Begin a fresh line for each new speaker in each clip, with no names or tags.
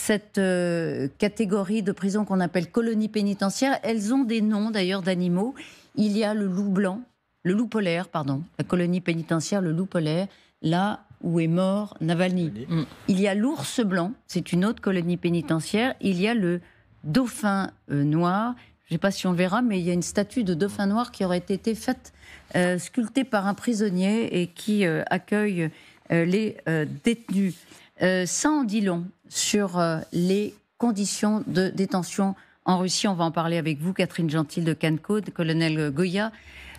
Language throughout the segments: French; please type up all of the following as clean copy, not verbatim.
cette catégorie de prisons qu'on appelle colonies pénitentiaires. Elles ont des noms d'ailleurs d'animaux. Il y a le loup blanc, le loup polaire, pardon, la colonie pénitentiaire, le loup polaire, là où est mort Navalny. Il y a l'ours blanc, c'est une autre colonie pénitentiaire. Il y a le dauphin noir. Je ne sais pas si on le verra, mais il y a une statue de dauphin noir qui aurait été faite, sculptée par un prisonnier et qui accueille les détenus. Ça en dit long sur les conditions de détention en Russie. On va en parler avec vous, Catherine Gentil de Cancode, colonel Goya,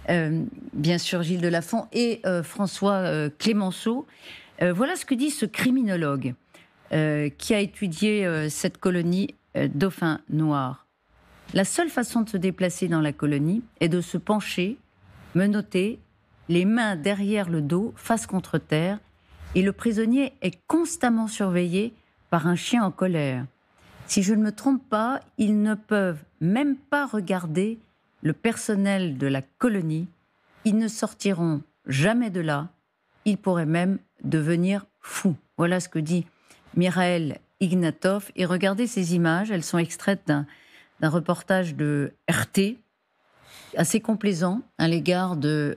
bien sûr Gilles Delafont et François Clémenceau. Voilà ce que dit ce criminologue qui a étudié cette colonie dauphin noir. La seule façon de se déplacer dans la colonie est de se pencher, menotter, les mains derrière le dos, face contre terre, et le prisonnier est constamment surveillé par un chien en colère. Si je ne me trompe pas, ils ne peuvent même pas regarder le personnel de la colonie. Ils ne sortiront jamais de là. Ils pourraient même devenir fous. Voilà ce que dit Mikhail Ignatov. Et regardez ces images, elles sont extraites d'un reportage de RT, assez complaisant à l'égard de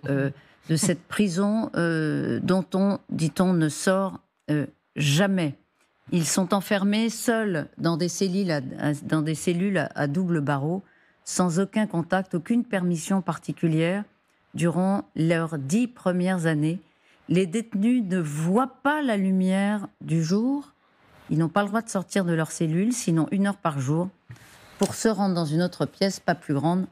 cette prison dont on, dit-on, ne sort jamais. Ils sont enfermés seuls dans des cellules à double barreau, sans aucun contact, aucune permission particulière. Durant leurs 10 premières années, les détenus ne voient pas la lumière du jour. Ils n'ont pas le droit de sortir de leur cellule, sinon 1 heure par jour, pour se rendre dans une autre pièce pas plus grande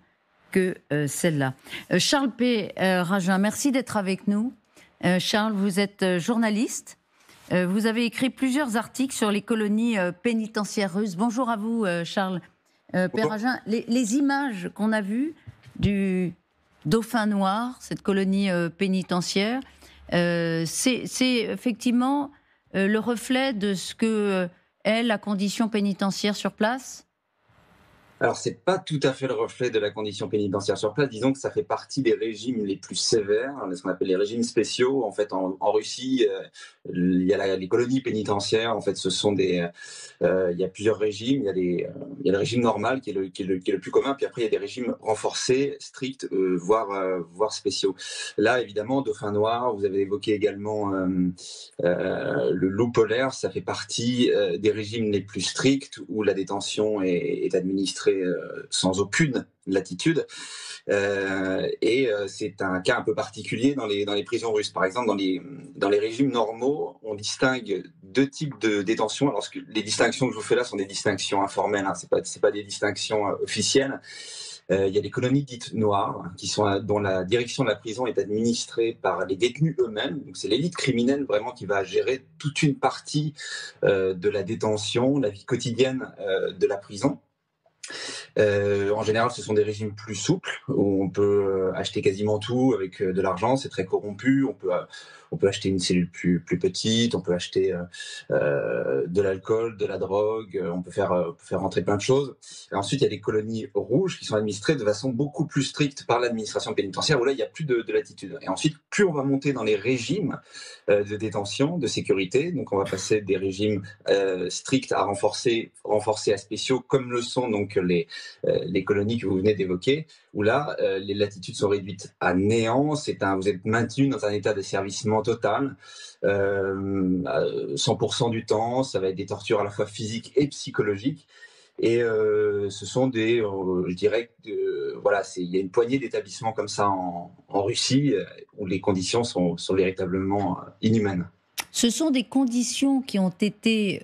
que celle-là. Charles P. Ragin, merci d'être avec nous. Charles, vous êtes journaliste. Vous avez écrit plusieurs articles sur les colonies pénitentiaires russes. Bonjour à vous, Charles P. Ragin. Les images qu'on a vues du dauphin noir, cette colonie pénitentiaire, c'est effectivement le reflet de ce que est la condition pénitentiaire sur place ?
Alors, c'est pas tout à fait le reflet de la condition pénitentiaire sur place. Disons que ça fait partie des régimes les plus sévères, ce qu'on appelle les régimes spéciaux. En fait, en Russie, il y a les colonies pénitentiaires. En fait, ce sont il y a plusieurs régimes. Il y a le régime normal qui est le plus commun. Puis après, il y a des régimes renforcés, stricts, voire spéciaux. Là, évidemment, dauphin noir. Vous avez évoqué également le loup polaire. Ça fait partie des régimes les plus stricts où la détention est administrée sans aucune latitude. C'est un cas un peu particulier dans les prisons russes. Par exemple, dans les régimes normaux, on distingue 2 types de détention. Alors, les distinctions que je vous fais là sont des distinctions informelles, hein, c'est pas des distinctions officielles. Il y a des colonies dites noires, dont la direction de la prison est administrée par les détenus eux-mêmes. Donc c'est l'élite criminelle vraiment qui va gérer toute une partie de la détention, la vie quotidienne de la prison. En général, ce sont des régimes plus souples où on peut acheter quasiment tout avec de l'argent. C'est très corrompu. On peut acheter une cellule plus petite. On peut acheter de l'alcool, de la drogue. On peut faire rentrer plein de choses. Et ensuite, il y a des colonies rouges qui sont administrées de façon beaucoup plus stricte par l'administration pénitentiaire où là, il n'y a plus de latitude. Et ensuite, plus on va monter dans les régimes de détention, de sécurité, donc on va passer des régimes stricts à renforcés à spéciaux, comme le sont donc les colonies que vous venez d'évoquer, où là, les latitudes sont réduites à néant. Vous êtes maintenu dans un état d'asservissement total, 100% du temps. Ça va être des tortures à la fois physiques et psychologiques. Et ce sont je dirais, voilà, il y a une poignée d'établissements comme ça en Russie où les conditions sont véritablement inhumaines.
Ce sont des conditions qui ont été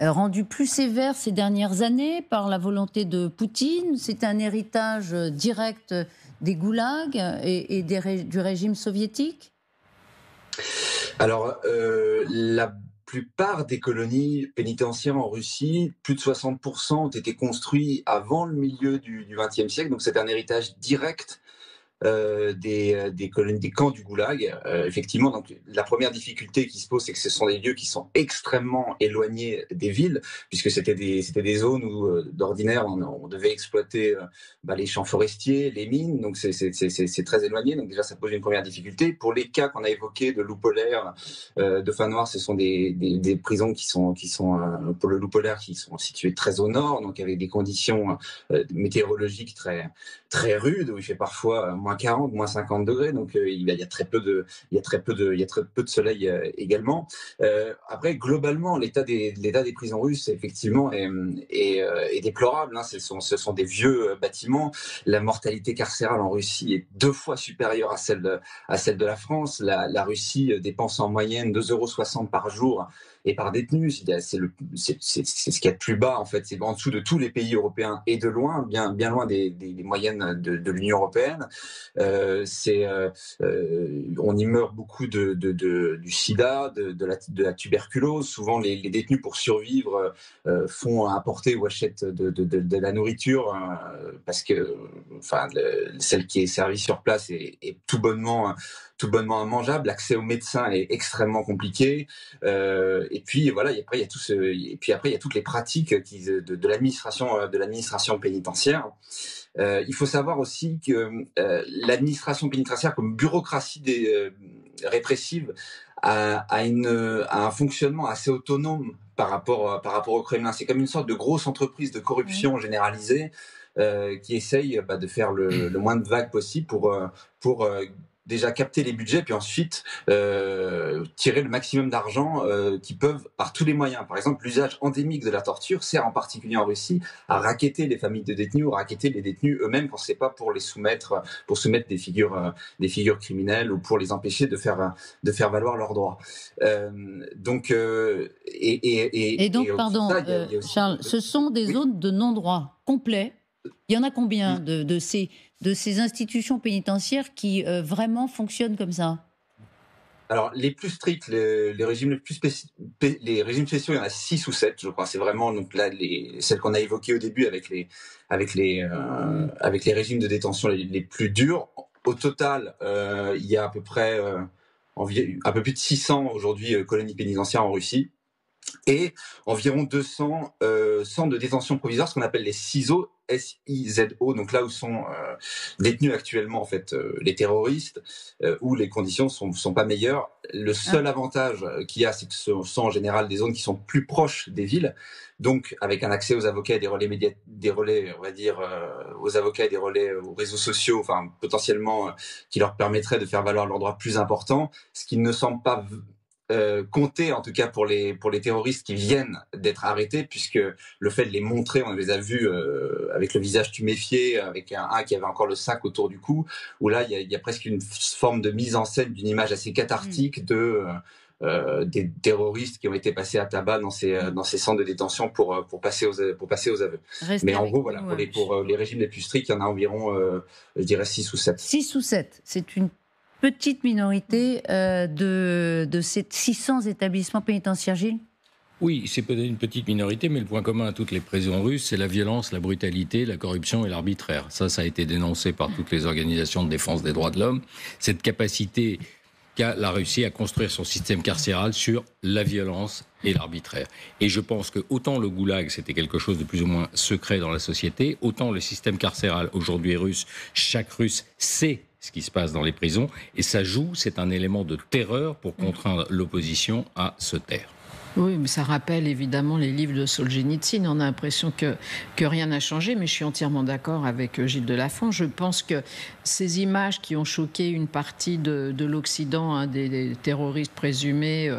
rendues plus sévères ces dernières années par la volonté de Poutine. C'est un héritage direct des goulags et du régime soviétique ?
Alors, la plupart des colonies pénitentiaires en Russie, plus de 60% ont été construits avant le milieu du XXe siècle. Donc c'est un héritage direct des camps du goulag. Effectivement, donc la première difficulté qui se pose, c'est que ce sont des lieux qui sont extrêmement éloignés des villes, puisque c'était des zones où d'ordinaire on devait exploiter les champs forestiers, les mines, donc c'est très éloigné. Donc déjà ça pose une première difficulté. Pour les cas qu'on a évoqués de loup polaire, de dauphin noir, ce sont des prisons qui sont pour le loup polaire qui sont situées très au nord, donc avec des conditions météorologiques très rudes, où il fait parfois moins 40, moins 50 degrés, donc il y a très peu de soleil également. Après, globalement, l'état des prisons russes, effectivement, est déplorable. Hein. Ce sont des vieux bâtiments. La mortalité carcérale en Russie est 2 fois supérieure à celle de la France. La Russie dépense en moyenne 2,60 € par jour et par détenu. C'est ce qu'il y a de plus bas, en fait. C'est en dessous de tous les pays européens et de loin, bien loin des moyennes de l'Union européenne. On y meurt beaucoup du sida, de la tuberculose. Souvent, les détenus, pour survivre, font importer ou achètent de la nourriture parce que celle qui est servie sur place est tout bonnement immangeable. L'accès aux médecins est extrêmement compliqué. Et puis voilà, après il y a toutes les pratiques de l'administration pénitentiaire. Il faut savoir aussi que l'administration pénitentiaire, comme bureaucratie répressive, a un fonctionnement assez autonome par rapport au Kremlin. C'est comme une sorte de grosse entreprise de corruption généralisée qui essaye de faire le moins de vagues possible pour déjà capter les budgets, puis ensuite tirer le maximum d'argent qu'ils peuvent par tous les moyens. Par exemple, l'usage endémique de la torture sert en particulier en Russie à racketter les familles de détenus ou racketter les détenus eux-mêmes quand c'est pas pour soumettre des figures criminelles ou pour les empêcher de faire valoir leurs droits. Donc
pardon, Charles, ce sont des zones de non-droit complet. Il y en a combien de ces institutions pénitentiaires qui vraiment fonctionnent comme ça?
Alors, les plus stricts, les régimes les régimes spéciaux, il y en a 6 ou 7, je crois. C'est vraiment donc là celles qu'on a évoquées au début avec les régimes de détention les plus durs. Au total, il y a à peu près un peu plus de 600 aujourd'hui colonies pénitentiaires en Russie. Et environ 200 centres de détention provisoire, ce qu'on appelle les CISO, SIZO, donc là où sont détenus actuellement en fait les terroristes, où les conditions sont pas meilleures. Le seul avantage qu'il y a, c'est que ce sont en général des zones qui sont plus proches des villes, donc avec un accès aux avocats et des relais, on va dire, aux avocats et des relais aux réseaux sociaux, enfin potentiellement qui leur permettraient de faire valoir leurs droits plus importants, ce qui ne semble pas compter en tout cas pour les terroristes qui viennent d'être arrêtés, puisque le fait de les montrer, on les a vus avec le visage tuméfié, avec un qui avait encore le sac autour du cou, où là il y a presque une forme de mise en scène d'une image assez cathartique des terroristes qui ont été passés à tabac dans ces centres de détention pour passer aux aveux. Mais en gros, voilà, pour les régimes les plus stricts, il y en a environ, je dirais 6 ou 7.
6 ou 7, c'est une petite minorité de ces 600 établissements pénitentiaires, Gilles?
Oui, c'est peut-être une petite minorité, mais le point commun à toutes les prisons russes, c'est la violence, la brutalité, la corruption et l'arbitraire. Ça a été dénoncé par toutes les organisations de défense des droits de l'homme. Cette capacité qu'a la Russie à construire son système carcéral sur la violence et l'arbitraire. Et je pense que autant le goulag, c'était quelque chose de plus ou moins secret dans la société, autant le système carcéral aujourd'hui russe, chaque Russe sait ce qui se passe dans les prisons, et ça joue, c'est un élément de terreur pour contraindre l'opposition à se taire.
Oui, mais ça rappelle évidemment les livres de Solzhenitsyn. On a l'impression que rien n'a changé, mais je suis entièrement d'accord avec Gilles Delafont. Je pense que ces images qui ont choqué une partie de l'Occident, des terroristes présumés,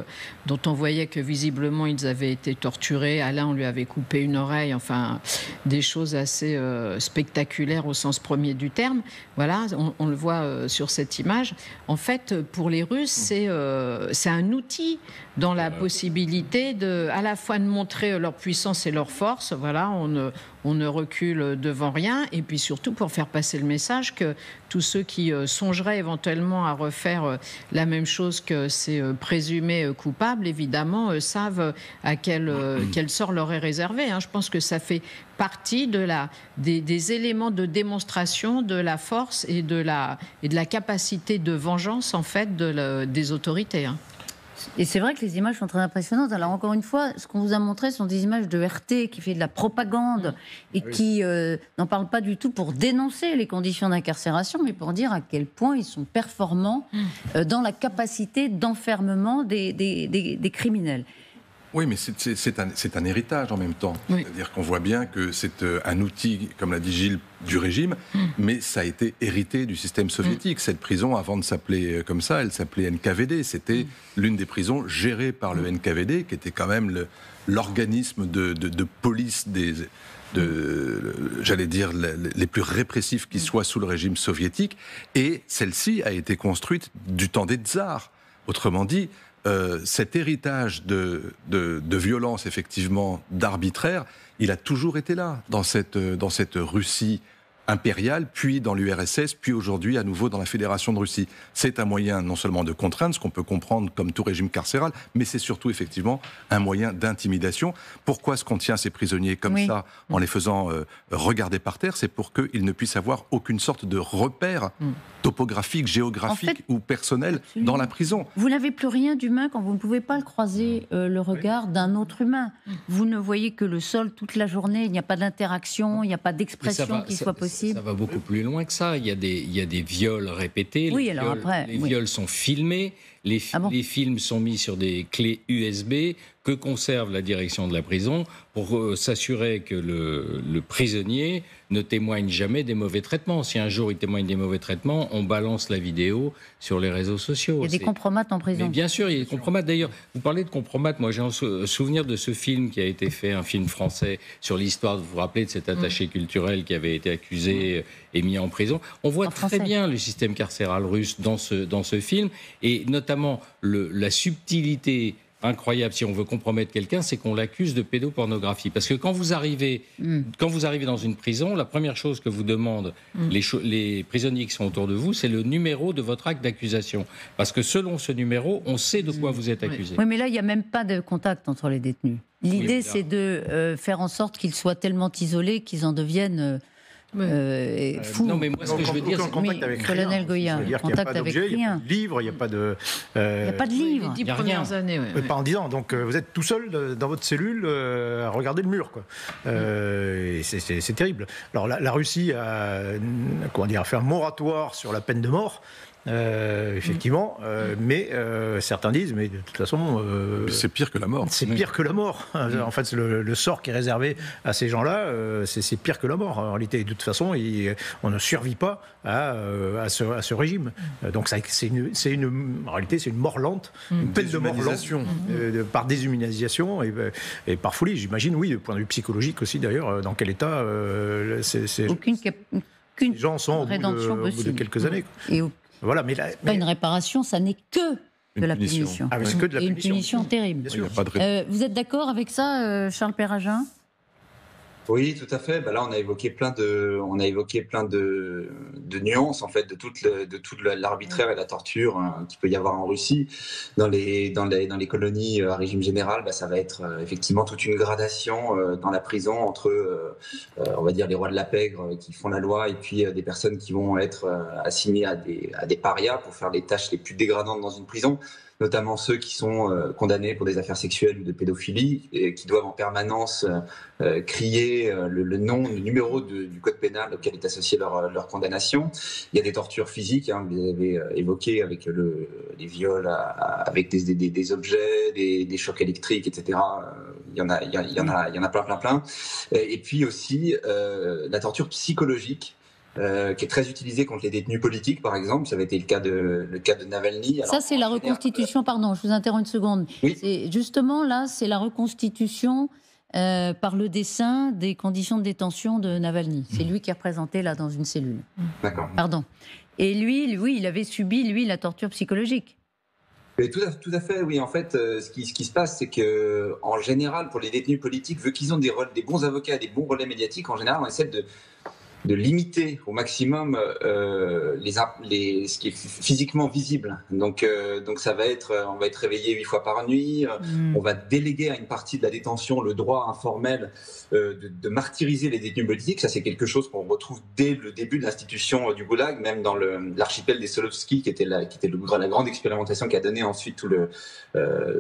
dont on voyait que visiblement ils avaient été torturés, Alain, on lui avait coupé une oreille, enfin des choses assez spectaculaires au sens premier du terme. Voilà, on le voit sur cette image. En fait, pour les Russes, c'est un outil dans la possibilité possibilité à la fois de montrer leur puissance et leur force. Voilà, on ne recule devant rien. Et puis surtout pour faire passer le message que tous ceux qui songeraient éventuellement à refaire la même chose que ces présumés coupables, évidemment, savent à quel sort leur est réservé. Je pense que ça fait partie des éléments de démonstration de la force et de la capacité de vengeance, en fait, des autorités.
Et c'est vrai que les images sont très impressionnantes. Alors encore une fois, ce qu'on vous a montré sont des images de RT qui fait de la propagande et qui n'en parle pas du tout pour dénoncer les conditions d'incarcération, mais pour dire à quel point ils sont performants dans la capacité d'enfermement des criminels.
Oui, mais c'est un héritage en même temps. Oui. C'est-à-dire qu'on voit bien que c'est un outil, comme l'a dit Gilles, du régime, mais ça a été hérité du système soviétique. Cette prison, avant de s'appeler comme ça, elle s'appelait NKVD. C'était l'une des prisons gérées par le NKVD, qui était quand même l'organisme de police j'allais dire, les plus répressifs qui soient sous le régime soviétique. Et celle-ci a été construite du temps des tsars. Autrement dit, cet héritage de violence, effectivement, d'arbitraire, il a toujours été là, dans cette Russie impériale, puis dans l'URSS, puis aujourd'hui à nouveau dans la Fédération de Russie. C'est un moyen non seulement de contraindre, ce qu'on peut comprendre comme tout régime carcéral, mais c'est surtout effectivement un moyen d'intimidation. Pourquoi est-ce qu'on tient ces prisonniers comme ça, en les faisant regarder par terre? C'est pour qu'ils ne puissent avoir aucune sorte de repère topographique, géographique, en fait, ou personnel dans la prison.
Vous n'avez plus rien d'humain quand vous ne pouvez pas croiser le regard d'un autre humain. Vous ne voyez que le sol toute la journée, il n'y a pas d'interaction, il n'y a pas d'expression qui soit possible.
Ça va beaucoup plus loin que ça. Il y a des viols répétés.
Oui,
les viols sont filmés. Les films sont mis sur des clés USB que conserve la direction de la prison pour s'assurer que le prisonnier ne témoigne jamais des mauvais traitements. Si un jour il témoigne des mauvais traitements, on balance la vidéo sur les réseaux sociaux.
Il y a des compromates en prison.
Mais bien sûr, il y a des compromates. D'ailleurs, vous parlez de compromates. Moi, j'ai un souvenir de ce film qui a été fait, un film français sur l'histoire, vous vous rappelez, de cet attaché culturel qui avait été accusé et mis en prison. On voit très bien le système carcéral russe dans ce film, et notamment la subtilité incroyable, si on veut compromettre quelqu'un, c'est qu'on l'accuse de pédopornographie. Parce que quand vous arrivez dans une prison, la première chose que vous demandent les prisonniers qui sont autour de vous, c'est le numéro de votre acte d'accusation. Parce que selon ce numéro, on sait de quoi vous êtes accusé.
Oui, mais là, il n'y a même pas de contact entre les détenus. L'idée, c'est de faire en sorte qu'ils soient tellement isolés qu'ils en deviennent... fou.
Non, mais moi, ce que je veux dire, c'est
Colonel Goya, contact avec rien.
Il n'y a pas de livre, il n'y a pas de...
Il n'y a pas de livre.
Les 10 premières années,
pas en 10 ans. Donc, vous êtes tout seul dans votre cellule à regarder le mur, quoi. Et c'est terrible. Alors, la Russie a fait un moratoire sur la peine de mort. Effectivement, mais certains disent, mais de toute façon...
c'est pire que la mort.
C'est pire que la mort. En fait, le sort qui est réservé à ces gens-là, c'est pire que la mort. En réalité, de toute façon, on ne survit pas à ce régime. Donc, en réalité, c'est une mort lente, une peine de mort lente, par déshumanisation et par folie. J'imagine, oui, du point de vue psychologique aussi, d'ailleurs, dans quel état
Aucune
les gens sont au bout de quelques années.
Voilà, pas une réparation, ça n'est que de la punition.
Ah, c'est que de la
punition. Une punition terrible.
Bien sûr.
Vous êtes d'accord avec ça, Charles Perragin ?
Oui, tout à fait. Là, on a évoqué plein de nuances, en fait, de toute l'arbitraire et la torture qu'il peut y avoir en Russie. Dans les colonies à régime général, ça va être effectivement toute une gradation dans la prison entre, on va dire, les rois de la pègre qui font la loi et puis des personnes qui vont être assignées à des parias pour faire les tâches les plus dégradantes dans une prison, notamment ceux qui sont condamnés pour des affaires sexuelles ou de pédophilie, et qui doivent en permanence crier le numéro du code pénal auquel est associée leur condamnation. Il y a des tortures physiques, vous avez évoqué, avec les viols avec des objets, des chocs électriques, etc. Il y en a plein. Et puis aussi la torture psychologique, qui est très utilisé contre les détenus politiques, par exemple. Ça avait été le cas de Navalny.
Alors, ça, c'est la reconstitution, pardon, je vous interromps une seconde.
Oui.
Justement, là, c'est la reconstitution par le dessin des conditions de détention de Navalny. C'est lui qui est représenté, là, dans une cellule.
D'accord.
Pardon. Et lui, il avait subi, la torture psychologique.
Mais tout à fait, oui. En fait, ce qui se passe, c'est que, en général, pour les détenus politiques, vu qu'ils ont des bons avocats et des bons relais médiatiques, en général, on essaie de limiter au maximum ce qui est physiquement visible. Donc ça va être, on va être réveillé 8 fois par nuit. On va déléguer à une partie de la détention le droit informel de martyriser les détenus politiques. Ça, c'est quelque chose qu'on retrouve dès le début de l'institution du Goulag, même dans l'archipel des Solovski, qui était la grande expérimentation qui a donné ensuite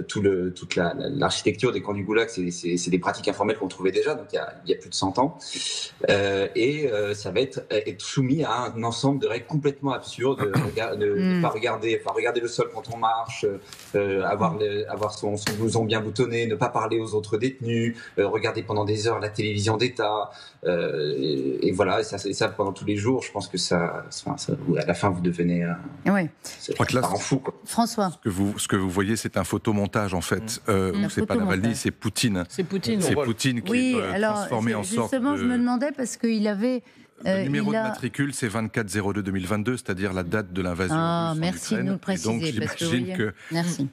toute l'architecture des camps du Goulag. C'est des pratiques informelles qu'on trouvait déjà, donc il y a plus de 100 ans. Ça va être soumis à un ensemble de règles complètement absurdes, ne pas regarder le sol quand on marche, avoir son blouson bien boutonné, ne pas parler aux autres détenus, regarder pendant des heures la télévision d'État, et voilà, ça pendant tous les jours. Je pense que à la fin vous devenez
je crois que là,
en fou, quoi.
François.
Ce que vous voyez, c'est un photomontage en fait. C'est pas Navalny, c'est Poutine.
C'est Poutine.
C'est Poutine qui est transformé en sorte
justement, je me demandais parce qu'il avait...
Le numéro de matricule, c'est 24-02-2022, c'est-à-dire la date de l'invasion russe en
merci
Ukraine.
de nous le préciser.
Et donc, j'imagine que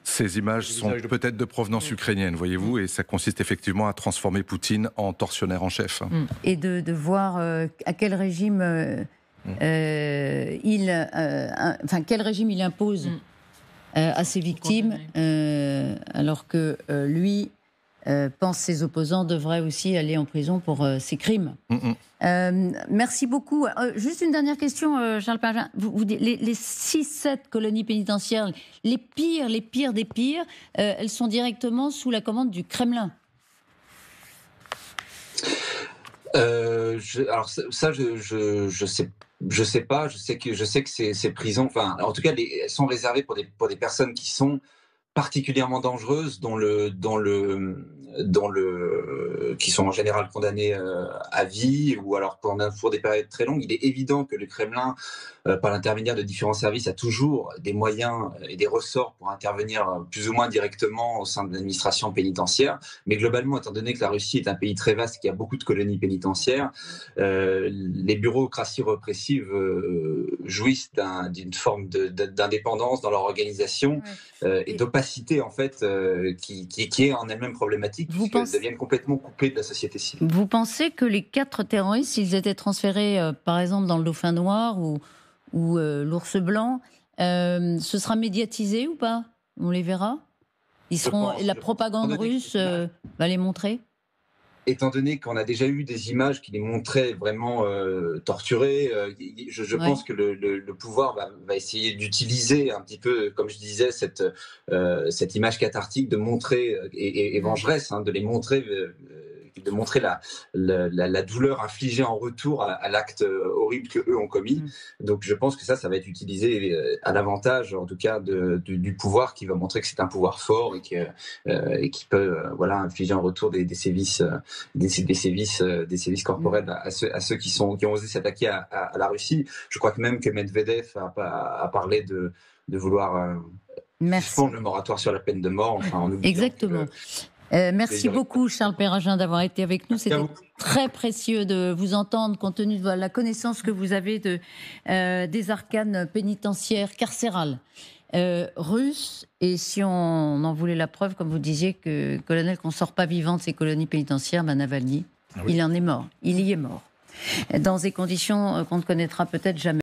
ces images sont peut-être de provenance ukrainienne, voyez-vous, et ça consiste effectivement à transformer Poutine en tortionnaire en chef.
Et de voir à quel régime quel régime il impose à ses victimes, alors que lui pense ses opposants devraient aussi aller en prison pour ses crimes. Merci beaucoup. Juste une dernière question, Charles Perrin. Les 6-7 colonies pénitentiaires, les pires des pires, elles sont directement sous la commande du Kremlin.
Je sais pas. Je sais que ces prisons, enfin, en tout cas, elles sont réservées pour des personnes qui sont particulièrement dangereuses, qui sont en général condamnées à vie ou alors pour des périodes très longues. Il est évident que le Kremlin, par l'intermédiaire de différents services, a toujours des moyens et des ressorts pour intervenir plus ou moins directement au sein de l'administration pénitentiaire. Mais globalement, étant donné que la Russie est un pays très vaste qui a beaucoup de colonies pénitentiaires, les bureaucraties répressives jouissent d'une forme d'indépendance dans leur organisation et d'opacité en fait, qui est en elle-même problématique, puisqu'elles deviennent complètement coupées de la société civile.
Vous pensez que les 4 terroristes, s'ils étaient transférés, par exemple, dans le Dauphin Noir ou l'Ours Blanc, ce sera médiatisé ou pas? On les verra? La propagande russe va les montrer?
Étant donné qu'on a déjà eu des images qui les montraient vraiment torturés, je pense que le pouvoir va essayer d'utiliser un petit peu, comme je disais, cette image cathartique de montrer, et vengeresse, de les montrer... de montrer la douleur infligée en retour à l'acte horrible qu'eux ont commis. Donc je pense que ça va être utilisé à l'avantage, en tout cas, du pouvoir, qui va montrer que c'est un pouvoir fort et qui peut infliger en retour des sévices corporels à ceux qui ont osé s'attaquer à la Russie. Je crois que même que Medvedev a parlé de vouloir suspendre le moratoire sur la peine de mort. Enfin,
exactement. Merci beaucoup, Charles Perrin, d'avoir été avec nous. C'était très précieux de vous entendre, compte tenu de la connaissance que vous avez des arcanes pénitentiaires, carcérales russes. Et si on en voulait la preuve, comme vous disiez, colonel, qu'on ne sort pas vivant de ces colonies pénitentiaires, Navalny, il en est mort. Il y est mort. Dans des conditions qu'on ne connaîtra peut-être jamais.